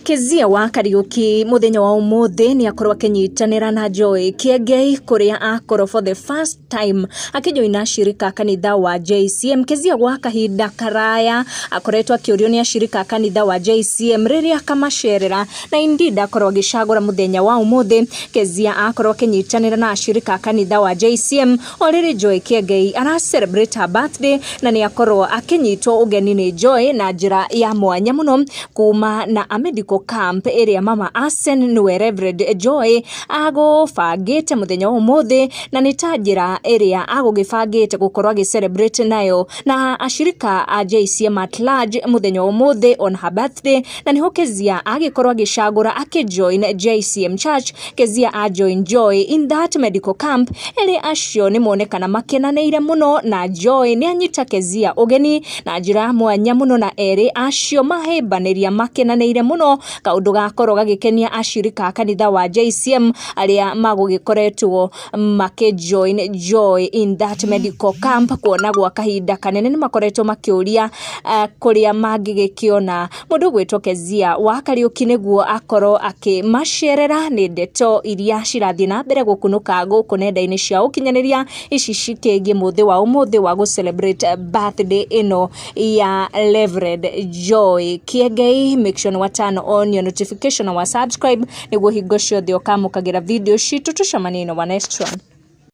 Kezia wa Kariuki muthenya wa umuthi ni akorwo akinyitanira na Joy Kiengei kuria akorwo for the first time akijoina shirika kanitha wa JCM. Kezia gwa kahinda karaya akoretwo akiurio ni ashirika kanitha wa JCM riria akamasherera na indeed akorwo agicagura muthenya wa umuthi. Kezia akorwo akinyitanira na ashirika kanitha wa JCM oriri Joy Kiengei ara celebrate her birthday na ni akorwo akinyitwo ugeni ni Joy na njira ya mwanya muno kuma na medical camp area mama Asen niwe Reverend Joy agufangite muthenya wa umuthi na ni tajira area agugifangite gukorwo agicelebrate nayo na ashirika a JCM at large muthenya wa umuthi on her birthday na niho Kezia agikorwo agicagura akijoin JCM Church. Kezia a join Joy in that medical camp ere acio ni monekana makenaneire muno na Joy ni anyita Kezia ugeni na njira mwanya muno na ere acio mahebaniria makenaneire muno kaundu gakorwo gagikenia ashirika kanitha wa JCM aria magugikoretwo makejoin Joy in that medical camp kuona gwa kahinda kanene ni makoretwo makiuria kuria magigikiona mundu gwitwo Kezia wa Kariuki niguo akorwo akimasherera ni ndeto iria cirathie na mbere gukunuka guku nenda-ini cia ukinyaniria ici cikengie muthi wa umuthi wa go celebrate birthday ino ya Reverend Joy Kiengei. Make sure you turn on your notification or subscribe niguo hingo ciothe ukamukagira video citu tucemanie no wa next one.